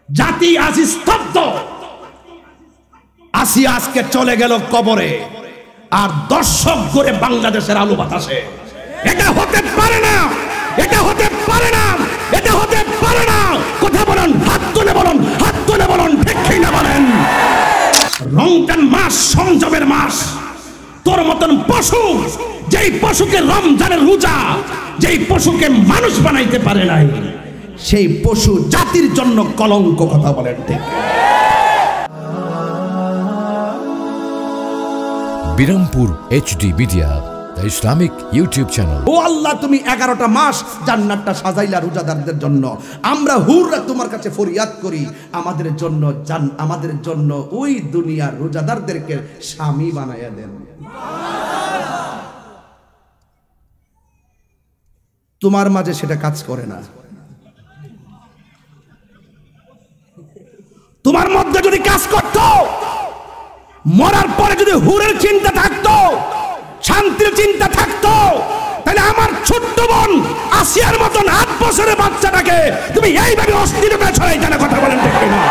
জাতি আজ স্তব্ধ। আসিয়া আজকে চলে গেল কবরে, আর দর্শক করে বাংলাদেশের আলো বাতাসে। এটা হতে পারে না, এটা হতে পারে না, এটা হতে পারে না। কথা বলেন, হাত তুলে বলুন, হাত তুলে বলুন, ঠিক কিনা বলেন। রমজান মাস সংযমের মাস। তোর মতন পশু, যেই পশুকে রমজানের রোজা, যেই পশুকে মানুষ বানাইতে পারে নাই, সেই পশু জাতির জন্য কলঙ্ক। কথা বলেন ঠিক। Birampur HD media, the Islamic YouTube channel. ও আল্লাহ, তুমি 11টা মাস জান্নাতটা সাজাইলা রোজাদারদের জন্য। আমরা হুররা তোমার কাছে ফরিয়াদ করি, আমাদের জন্য ওই দুনিয়ার রোজাদারদেরকে স্বামী বানাইয়া দেন। তোমার মাঝে সেটা কাজ করে না। তোমার মধ্যে যদি কাজ করত, মরার পরে যদি হুরের চিন্তা থাকতো, শান্তির চিন্তা থাকতো, তাহলে আমার ছোট্ট বোন আসিয়ার মতন 8 বছরের বাচ্চাটাকে তুমি এইভাবে অস্থিরতা ছড়াই জানা। কথা বলেন ঠিক কিনা?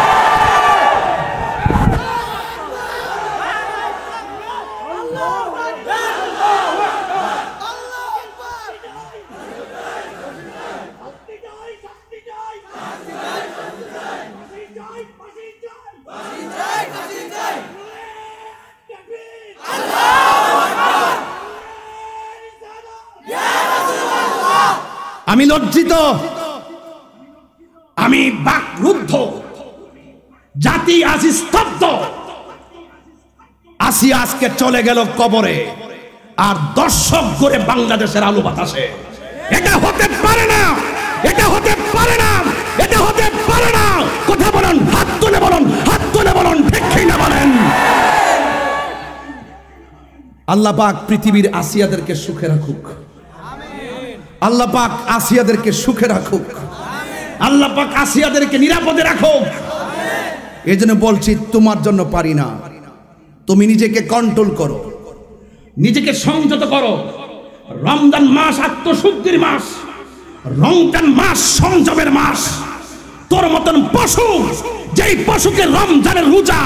আমি লজ্জিত, আমি বাকরুদ্ধ। জাতি আজ স্তব্ধ। আসিয়া আজকে চলে গেল কবরে, আর দর্শক করে বাংলাদেশের আলো বাতাসে। এটা হতে পারে না, এটা হতে পারে না, এটা হতে পারে না। কথা বলেন, হাত তুলে বলুন, হাত তুলে বলুন, ঠিক কিনা বলেন। আল্লাহ পাক পৃথিবীর আসিয়াদেরকে সুখে রাখুক। আল্লাহ পাক আসিয়াদেরকে সুখে রাখুক। আল্লাহ পাক আসিয়াদেরকে নিরাপদে রাখুক। এই জন্য বলছি, তোমার জন্য পারি না। তুমি নিজেকে কন্ট্রোল করো, নিজেকে সংযত করো। রমজান মাস আত্মশুদ্ধির মাস, রমজান মাস সংযমের মাস। তোর মতন পশু, যেই পশুকে রমজানের রোজা,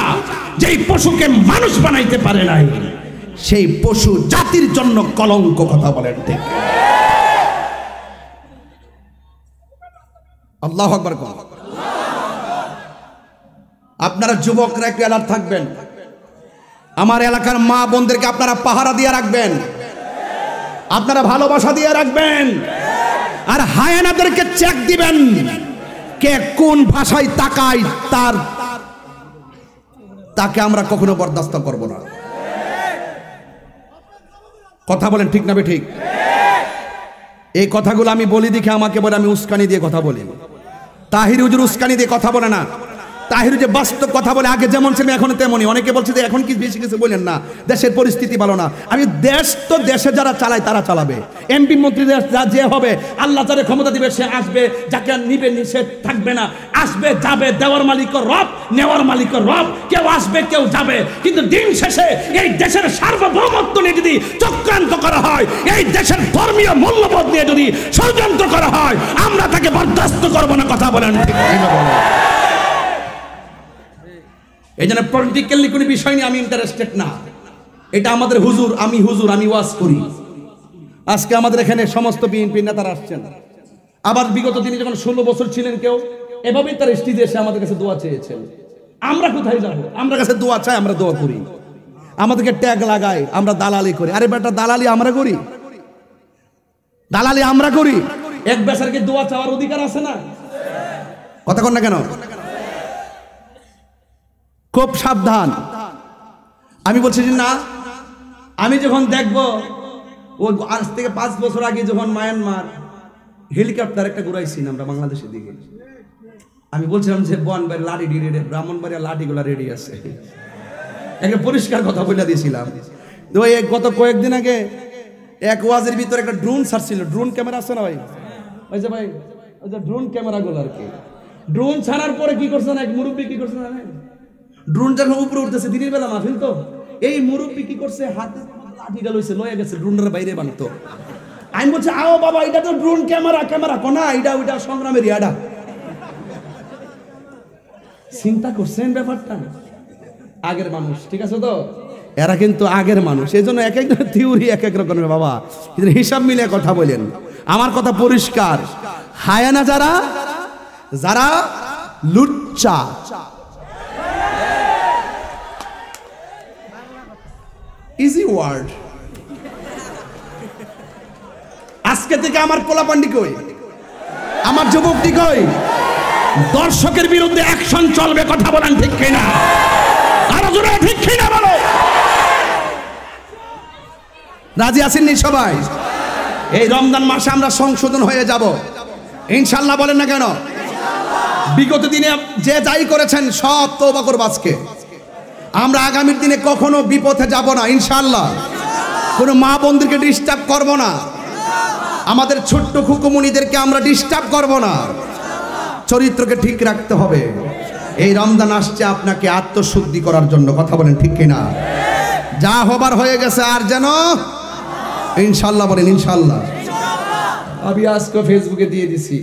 যেই পশুকে মানুষ বানাইতে পারে নাই, সেই পশু জাতির জন্য কলঙ্ক। কথা বলেন ঠিক। আল্লাহু আকবার। আপনারা যুবকরা একটু অ্যালার্ট থাকবেন। আমার এলাকার মা বোনদেরকে আপনারা পাহারা দিয়ে রাখবেন, আপনারা ভালোবাসা দিয়ে রাখবেন, আর হায়েনাদেরকে চেক দিবেন কে কোন ভাষায় তাকায়, তাকে আমরা কখনো বরদাস্ত করব না। কথা বলেন ঠিক না বে ঠিক? এই কথাগুলো আমি বলি দেখে আমাকে বলে আমি উস্কানি দিয়ে কথা বলি। তাহির হুজুর উস্কানি দিয়ে কথা বলে না। তাহির যে বাস্তব কথা বলে, আগে যেমন ছিলেন এখন তেমনই। অনেকে বলছে যে এখন কি বেশি কিছু বলেন না, দেশের পরিস্থিতি ভালো না। আমি দেশ তো দেশে যারা চালায় তারা চালাবে। এমপি মন্ত্রী যে হবে, আল্লাহ যারে ক্ষমতা দিবে সে আসবে, যাকে নিবে সে থাকবে না। আসবে যাবে, দেওয়ার মালিক রব, নেওয়ার মালিক রব। কেউ আসবে কেউ যাবে, কিন্তু দিন শেষে এই দেশের সার্বভৌমত্ব নিয়ে যদি চক্রান্ত করা হয়, এই দেশের ধর্মীয় মূল্যবোধ নিয়ে যদি ষড়যন্ত্র করা হয়, আমরা তাকে বরদাস্ত করবো না। কথা বলেন ঠিক না? এই জন্য পলিটিক্যালি কোনো বিষয় নিয়ে আমি ইন্টারেস্টেড না। এটা আমাদের হুজুর, আমি হুজুর, আমি ওয়াজ করি। আজকে আমাদের এখানে সমস্ত বিএনপি নেতারা আসছেন। আবার বিগত দিনে যখন 16 বছর ছিলেন কেউ, এভাবেই তার স্টেজে এসে আমাদের কাছে দোয়া চেয়েছেন। আমরা কোথায় যাবো? আমরা কাছে দোয়া চাই, আমরা দোয়া করি। আমাদেরকে ট্যাগ লাগায়, আমরা দালালি করি। আরে বেটা, দালালি আমরা করি, দালালি আমরা করি। এক বেচারকে দোয়া চাওয়ার অধিকার আছে না? কথা কন না কেন? খুব সাবধান। আমি বলছি যে না, আমি যখন দেখবো ও আজ থেকে 5 বছর আগে যখন মায়ানমার হেলিকপ্টার একটা ঘুরাইছি আমরা বাংলাদেশের দিকে, আমি বলছিলাম যে বনবাড়ি লাঠি রেডি, ব্রাহ্মণবাড়িয়া লাঠিগুলা রেডি আছে। একটা পরিষ্কার কথা বলে দিয়েছিলাম। তো এই গত কয়েকদিন আগে এক ওয়াজের ভিতরে একটা ড্রোন ছাড়ছিল। ড্রোন ক্যামেরা আছে না ভাই? ওই যে ভাই, ওই যে ড্রোন ক্যামেরা গুলো আর কি। ড্রোন ছাড়ার পরে কি করছে না, এক মুরব্বী কি করছে না, ড্রোন যখন উপরে উঠতেছে, দিনের বেলা মাহফিল তো, এই মুরব্বী কি করছে, হাতে লাঠিটা লইছে, লয়ে গেছে ড্রোনের বাইরে বানতো। আমি বলছি, আও বাবা, এটা তো ড্রোন ক্যামেরা। কোনা এটা ওইটা সংগ্রামের ইয়াডা। চিন্তা করছেন ব্যাপারটা? আগের মানুষ, ঠিক আছে তো, এরা কিন্তু আগের মানুষ, এই জন্য এক এক থিওরি এক এক রকমের বাবা, কিন্তু হিসাব মিলে কথা বলেন। আমার কথা পরিষ্কার, হায়ানা যারা, যারা লুচ্চা, ইজি ওয়ার্ড। আজকে থেকে আমার পোলাপান্ডি কই, আমার যুবকটি কই, দর্শকের বিরুদ্ধে অ্যাকশন চলবে, কথা বলেন ঠিক কিনা? আরো জোরে ঠিক কিনা বলো। রাজি আছেননি সবাই? এই রমজান মাসে আমরা সংশোধন হয়ে যাব ইনশাআল্লাহ, বলেন না কেন? বিগত দিনে যে যাই করেছেন সব তওবা করব আজকে। আমরা আগামীর দিনে কখনো বিপথে যাব না ইনশাআল্লাহ। কোনো মা বোনদেরকে ডিস্টার্ব করব না, আমাদের ছোট্ট খুকুমুনিদেরকে আমরা ডিস্টার্ব করব না। চরিত্রকে ঠিক রাখতে হবে। এই রমজান আসছে আপনাকে আত্মশুদ্ধি করার জন্য, কথা বলেন ঠিক কিনা? যা হবার হয়ে গেছে, আর যেন ইনশাআল্লাহ বলেন ইনশাআল্লাহ। আমি আজকে ফেসবুকে দিয়ে দিছি,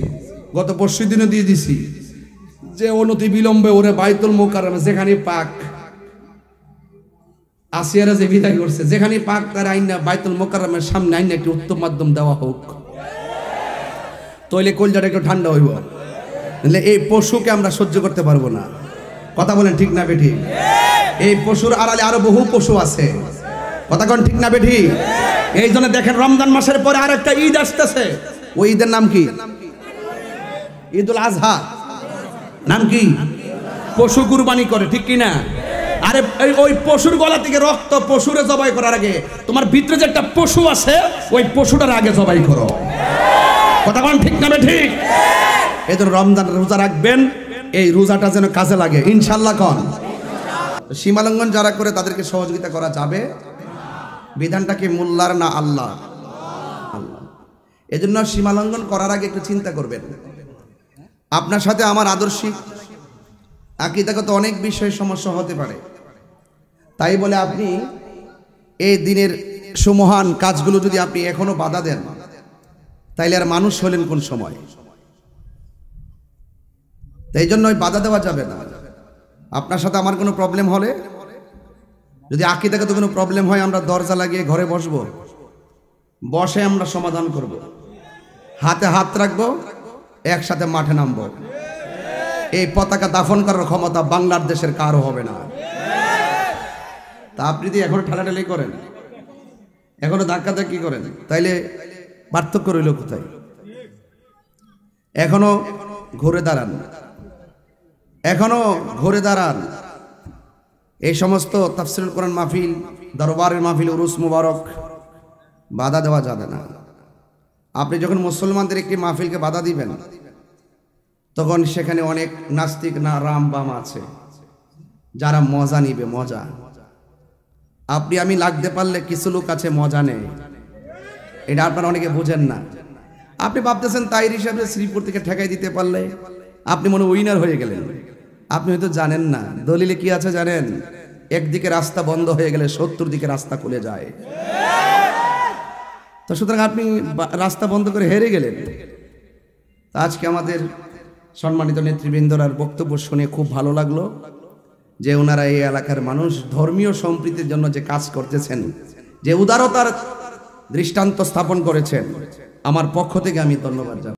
গত পরশু দিনও দিয়ে দিছি, যে অনতি বিলম্বে ওরে বাইতুল মুকাররমে, যেখানে পাক আসিয়ারা যে বিদায় করছে, যেখানে পাক তার আইনা বাইতুল মুকাররমের সামনে আইনা একটি উত্তম মাধ্যম দেওয়া হোক, তইলে কলজাটা একটু ঠান্ডা হইব। এই পশুকে আমরা সহ্য করতে পারবো না, কথা বলেন ঠিক না বেঠি? এই পশুর আড়ালে আরো বহু পশু আছে, কথা কোন ঠিক না বেঠি? এই জন্য দেখেন রমজান মাসের পরে আর একটা ঈদ আসতেছে, ওই ঈদের নাম কি? ঈদুল আজহা। নাম কি? পশু কুরবানি করে, ঠিক কিনা? আরে ওই পশুর গলা থেকে রক্ত, পশুরে জবাই করার আগে তোমার ভিতরে যে একটা পশু আছে, ওই পশুটার আগে জবাই করো, কথা কোন ঠিক না বেঠি? এই জন্য রমজান রোজা রাখবেন, এই রোজাটা যেন কাজে লাগে ইনশাআল্লাহ। কন সীমালঙ্ঘন যারা করে তাদেরকে সহযোগিতা করা যাবে? বিধানটা কি মোল্লার না আল্লাহ? আল্লাহ। এই জন্য সীমালঙ্ঘন করার আগে একটু চিন্তা করবেন। আপনার সাথে আমার আদর্শিক আকীদাগত অনেক বিষয়ে সমস্যা হতে পারে, তাই বলে আপনি এই দিনের সুমহান কাজগুলো যদি আপনি এখনো বাধা দেন, তাইলে আর মানুষ হলেন কোন সময়? এই জন্য বাধা দেওয়া যাবে না। আপনার সাথে আমার কোনো প্রবলেম হলে, যদি আকীদাগত কোনো প্রবলেম হয়, আমরা দরজা লাগিয়ে ঘরে বসবো, বসে আমরা সমাধান করব, হাতে হাত রাখবো, একসাথে মাঠে নামবো। এই পতাকা দাফন করার ক্ষমতা বাংলাদেশের কারো হবে না। তা আপনি যদি এখনো ঠেলাঠেলি করেন, এখনো ধাক্কাধাক্কি করেন, তাইলে পার্থক্য রইল কোথায়? এখনো ঘুরে দাঁড়ান, এখনো ঘুরে দাঁড়ান। এই সমস্ত তাফসীরুল কোরআন মাহফিল, দরবারের মাহফিল, উরুস মুবারক বাধা দেওয়া যাবে না। আপনি যখন মুসলমানদের একটি মাহফিলকে বাধা দিবেন, তখন সেখানে অনেক নাস্তিক না রাম বাম আছে যারা মজা নিবে, মজা। আপনি আমি লাগতে পারলে কিছু লোক আছে মজা নেই, এটা আপনারা অনেকে বুঝেন না। আপনি ভাবতেছেন তাইর হিসাবে শ্রীপুর থেকে ঠেকাই দিতে পারলে আপনি মনে উইনার হয়ে গেলেন। আপনি হয়তো জানেন না দলিলে কি আছে জানেন? একদিকে রাস্তা বন্ধ হয়ে গেলে 70 দিকে রাস্তা খুলে যায়। তো সুতরাং আপনি রাস্তা বন্ধ করে হেরে গেলেন। আজকে আমাদের সম্মানিত নেতৃবৃন্দরার বক্তব্য শুনে খুব ভালো লাগলো যে ওনারা এই এলাকার মানুষ ধর্মীয় সম্প্রীতির জন্য যে কাজ করতেছেন, যে উদারতার দৃষ্টান্ত স্থাপন করেছেন, আমার পক্ষ থেকে আমি ধন্যবাদ জানাই।